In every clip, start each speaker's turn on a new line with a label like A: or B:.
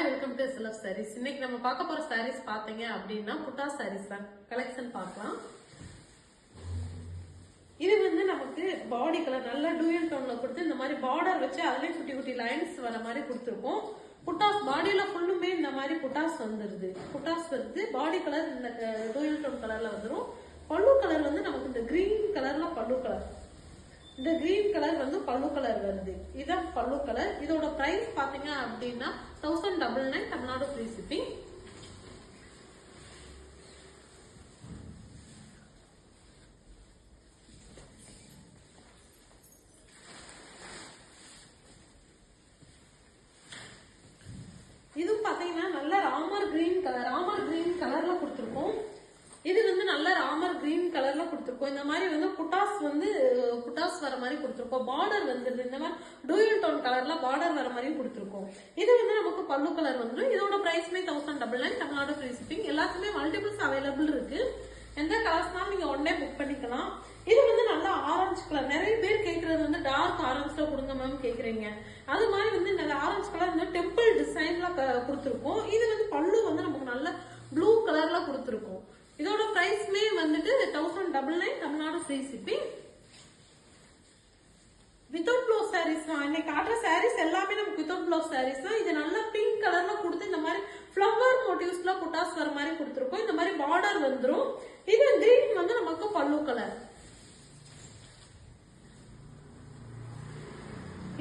A: Hi welcome to SLF sarees. இன்னைக்கு நம்ம பார்க்க போற sarees பாத்தீங்க அப்படின்னா புட்டா sarees தான் கலெக்ஷன் பார்க்கலாம். இது வந்து நமக்கு பாடி கலர் நல்ல டூயல் டோன்ல கொடுத்து இந்த மாதிரி பார்டர் வச்சு அதுலயே குட்டி குட்டி லைன்ஸ் வர மாதிரி கொடுத்துருக்கோம். புட்டாஸ் பாடியில ஃபுல்லுமே இந்த மாதிரி புட்டாஸ் வந்துருது. புட்டாஸ் வந்து பாடி கலர் இந்த டூயல் டோன் கலர்ல வந்துடும். பல்லு கலர் வந்து நமக்கு இந்த கிரீன் கலர்ல பல்லு கலர், இந்த கிரீன் கலர் வந்து பல்லு கலர் வருது. இதான் பல்லு கலர். இதோட பிரைஸ் பாத்தீங்க அப்படின்னா 1099 தமிழ்நாடு ஃப்ரீ ஷிப்பிங். இதுவும் பாத்தீங்கன்னா நல்ல ராமர் கிரீன் கலர்ல கொடுத்துருக்கோம். இது வந்து நல்ல ராமர் கிரீன் கலர்ல கொடுத்துருக்கோம். இந்த மாதிரி வந்து புட்டாஸ் வர மாதிரி கொடுத்துருக்கோம். பார்டர் வந்து இந்த மாதிரி டூயல் டோன் கலர்ல பார்டர் வர மாதிரி கொடுத்துருக்கோம். இது வந்து நமக்கு பல்லு கலர் வந்துடும். இதோட பிரைஸ்மே 1099 தமிழ்நாடு ஃப்ரீ ஷிப்பிங். எல்லாத்துக்குமே மல்டிபிள்ஸ் அவைலபிள் இருக்கு. எந்த கலர்ஸ்னாலும் நீங்க உடனே புக் பண்ணிக்கலாம். இது வந்து நல்ல ஆரஞ்சு கலர். நிறைய பேர் கேட்கறது வந்து டார்க் ஆரஞ்சுல கொடுங்க மேம் கேக்குறீங்க. அது மாதிரி வந்து நல்ல ஆரஞ்சு கலர் இந்த டெம்பிள் டிசைன்ல கொடுத்துருக்கோம். இது வந்து பல்லு வந்து நமக்கு நல்ல ப்ளூ கலர்ல கொடுத்துருக்கோம். இதோட பிரைஸ்மே வந்துட்டு 1099 Tamil Nadu free shipping. Without blouse saris தான் இன்னைக்கு காட்டுற சாரீஸ் எல்லாமே நமக்கு வித்தவுட் ப்ளவுஸ் சாரீஸ் தான். இது நல்ல பிங்க் கலர்ல கொடுத்து இந்த மாதிரி ஃபிளவர் மோட்டிவ்ஸ்ல புட்டாஸ் வர மாதிரி கொடுத்துருக்கோம். இந்த மாதிரி பார்டர் வந்துடும். இது கிரீன் வந்து நமக்கு பல்லு கலர்.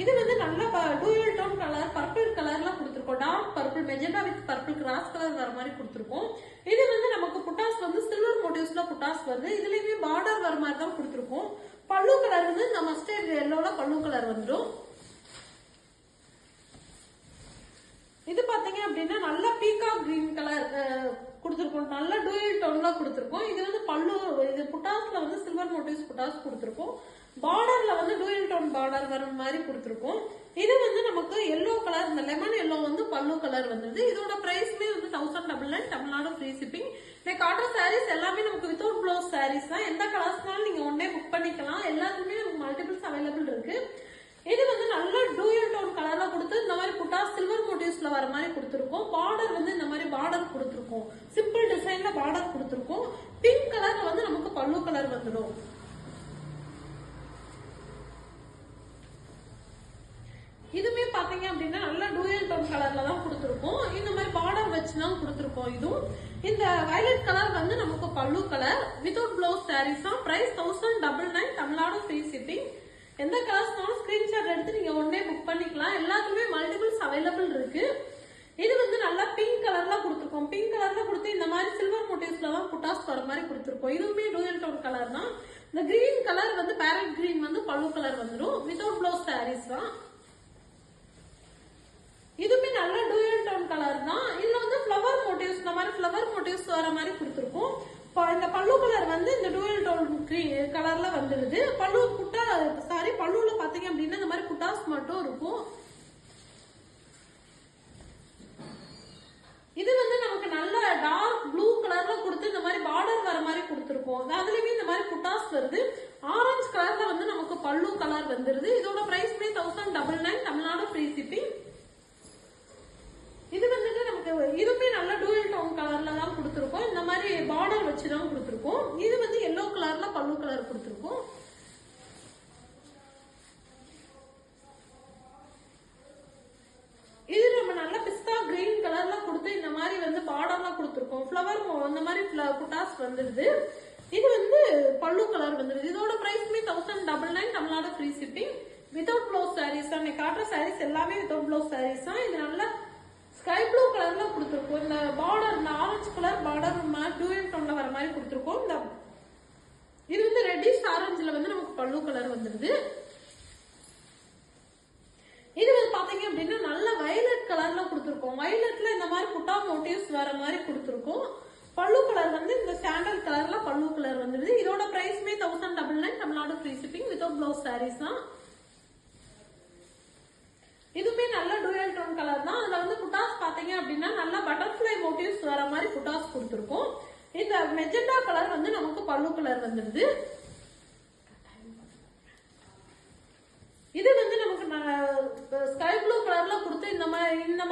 A: இது வந்து நல்ல டூயல் டோன் கலர் பர்பிள் கலர்ல கொடுத்துருக்கோம். Dark purple magenta with purple cross colour வர மாதிரி கொடுத்துருக்கோம். இது வந்து நமக்கு புட்டாஸ் வந்து சில்வர் மோட்டிவ்ஸ்ல புட்டாஸ் வருது. இதுலயுமே பார்டர் வர மாதிரி தான் கொடுத்துருக்கோம். பல்லு கலர் வந்து இந்த மஸ்டர்ட் எல்லோட பல்லு கலர் வந்துடும். இது பாத்தீங்க அப்படின்னா நல்ல பீகாக் கிரீன் கலர் கொடுத்துருக்கோம். நல்ல டூயல் டோன்ல கொடுத்துருக்கோம். இது வந்து பல்லு, இது புட்டாஸ்ல வந்து சில்வர் மோட்டிவ்ஸ் புட்டாஸ் கொடுத்துருக்கோம். பார்டர்ல வந்து டூயல் டோன் பார்டர் வர மாதிரி கொடுத்துருக்கோம். இது வந்து நமக்கு எல்லோ கலர், இந்த லெமன் எல்லோ வந்து பல்லு கலர் வந்தது. இதோட பிரைஸ்மே வந்து 1099 தமிழ்நாடு ஃப்ரீ ஷிப்பிங். இந்த காட்டன் சாரீஸ் எல்லாமே நமக்கு வித்தவுட் ப்ளவுஸ் சாரீஸ் தான். எந்த கலர்ஸ்னாலும் நீங்க ஒன்னே புக் பண்ணிக்கலாம். எல்லாத்துக்குமே நமக்கு மல்டிபிள்ஸ் அவைலபிள் இருக்கு. இது வந்து நல்ல டூயல் டோன் கலர்ல கொடுத்து இந்த மாதிரி புட்டாஸ் சில்வர் மோட்டிவ்ஸ்ல வர மாதிரி கொடுத்துருக்கோம். பார்டர் வந்து இந்த மாதிரி பார்டர் கொடுத்துருக்கோம். சிம்பிள் டிசைன்ல பார்டர் கொடுத்துருக்கோம். பிங்க் கலர்ல வந்து நமக்கு பல்லு கலர் வந்துடும். இதுமே பாத்தீங்க அப்படின்னா நல்ல டூயல் டோன் கலர்ல தான் கொடுத்துருக்கோம். இந்த மாதிரி பார்டர் வச்சுதான் கொடுத்துருக்கோம். இதுவும் இந்த வயலட் கலர் வந்து நமக்கு பல்லு கலர். வித்தவுட் பிளவுஸ் சாரீஸ் தான். Price 1099 Tamil Nadu free shipping. எந்த கலர்ஸ்னாலும் ஸ்கிரீன்ஷாட் எடுத்து நீங்க உடனே புக் பண்ணிக்கலாம். எல்லாத்துக்குமே மல்டிபிள்ஸ் அவைலபிள் இருக்கு. இது வந்து நல்லா பிங்க் கலர்ல கொடுத்துருக்கோம். பிங்க் கலர்ல கொடுத்து இந்த மாதிரி சில்வர் மோட்டிவ்ஸ்ல தான் புட்டாஸ் வர மாதிரி கொடுத்துருக்கோம். இதுவுமே டூயல் டோன் கலர் தான். இந்த கிரீன் கலர் வந்து பேரட் கிரீன் வந்து பல்லு கலர் வந்துடும். வித்தவுட் பிளவுஸ் சாரீஸ் தான். இதுமே நல்ல டூயல் டோன் கலர் தான். இதுல வந்து ஃபிளவர் மோட்டிவ்ஸ், இந்த மாதிரி ஃபிளவர் மோட்டிவ்ஸ் வர மாதிரி கொடுத்துருக்கோம். இந்த பல்லு கலர் வந்து இந்த டூயல் டோன் கலர்ல வந்துருது. பல்லு புட்டா பல்லுல பாத்தீங்க அப்படின்னா இந்த மாதிரி புட்டாஸ் மட்டும் இருக்கும். இது வந்து நமக்கு நல்ல டார்க் ப்ளூ கலர்ல கொடுத்து இந்த மாதிரி பார்டர் வர மாதிரி கொடுத்துருக்கோம். அதுலயுமே இந்த மாதிரி புட்டாஸ் வருது. ஆரஞ்சு கலர்ல வந்து நமக்கு பல்லு கலர் வந்துருது. இதோட பிரைஸ்மே 1099 தமிழ்நாடு ஃப்ரீ ஷிப்பிங். இது வந்துட்டு நமக்கு இதுமே நல்ல டூயல் டோன் கலர்ல தான் கொடுத்துருக்கோம். இந்த மாதிரி பார்டர் வச்சுதான் கொடுத்துருக்கோம். இது வந்து எல்லோ கலர்ல பல்லு கலர் கொடுத்துருக்கோம். இது நம்ம நல்ல பிஸ்தா கிரீன் கலர்ல கொடுத்து இந்த மாதிரி வந்து பார்டர்ல கொடுத்துருக்கோம். ஃபிளவர் இந்த மாதிரி புட்டாஸ் வந்துருது. இது வந்து பல்லு கலர் வந்துருது. இதோட பிரைஸ்மே 1099 Tamil Nadu free shipping. Without blouse saris தான். காட்டுற சாரீஸ் எல்லாமே வித்தவுட் பிளவுஸ் சாரீஸ் தான். இது நல்ல ஸ்கை ப்ளூ கலர்ல கொடுத்துருக்கோம். இந்த பார்டர், இந்த ஆரஞ்சு கலர் பார்டர் டூயல் டோன்ல வர மாதிரி கொடுத்துருக்கோம். இந்த இது வந்து ரெட்டிஷ் ஆரஞ்சுல வந்து நமக்கு பல்லு கலர் வந்துருது. இது வந்து பாத்தீங்க அப்படின்னா நல்ல வயலட் கலர்ல கொடுத்துருக்கோம். வயலட்ல இந்த மாதிரி புட்டா மோட்டிவ்ஸ் வர மாதிரி கொடுத்துருக்கோம். பல்லு கலர் வந்து இந்த சாண்டல் கலர்ல பல்லு கலர் வந்துருது. இதோட பிரைஸ்மே 1099 Tamil Nadu free shipping. Without blouse saris தான். இதுமே நல்ல டூயல் டோன் கலர் தான். அதுல வந்து புட்டாஸ் பாத்தீங்க அப்படின்னா நல்ல பட்டர்ஃபிளை மோட்டிவ்ஸ் வர மாதிரி புட்டாஸ் கொடுத்துருக்கோம். இந்த மெஜெண்டா கலர் வந்து நமக்கு பல்லு கலர் வந்துருது. இது வந்து நமக்கு ஸ்கை ப்ளூ கலர்ல கொடுத்து இந்த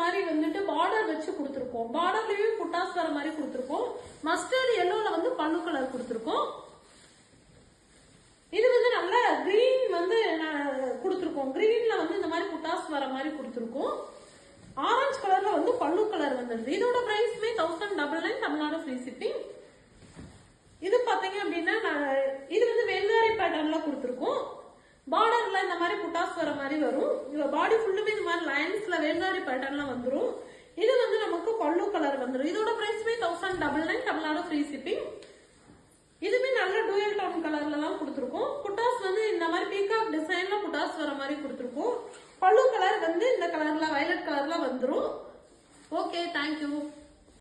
A: மாதிரி வந்துட்டு பார்டர் வச்சு கொடுத்துருக்கோம். பார்டர்லயும் புட்டாஸ் வர மாதிரி கொடுத்துருக்கோம். மஸ்டர்ட் எல்லோல வந்து பல்லு கலர் கொடுத்துருக்கோம். இது வந்து நல்ல கிரீன் வந்து கொடுத்துருக்கோம். கிரீன்ல வந்து இந்த மாதிரி புட்டாஸ் வர மாதிரி கொடுத்துருக்கோம். ஆரஞ்சு கலர்ல வந்து பல்லு கலர் வந்துருது. இதோட பிரைஸ்மே 1099 தமிழ்நாடு ஃப்ரீ ஷிப்பிங். இது பாத்தீங்க அப்படின்னா இது வந்து வெள்ளாரி பேட்டர்ன்ல கொடுத்துருக்கோம். பார்டர்ல இந்த மாதிரி புட்டாஸ் வர மாதிரி வரும். பாடி ஃபுல்லுமே இந்த மாதிரி லைன்ஸ்ல வெள்ளாரி பேட்டர்ன்ல வந்துரும். இது வந்து நமக்கு பல்லு கலர் வந்துடும். இதோட பிரைஸ்மே 1099 தமிழ்நாடு ஃப்ரீ ஷிப்பிங். இதுமே நல்ல டூயல் டோன் கலர்ல தான் கொடுத்துருக்கோம். புட்டாஸ் வந்து இந்த மாதிரி பீகாக் டிசைன்ல புட்டாஸ் வர மாதிரி கொடுத்துருக்கோம். பல்லு கலர் வந்து இந்த கலர்ல வயலட் கலர்ல வந்துரும். Okay, thank you.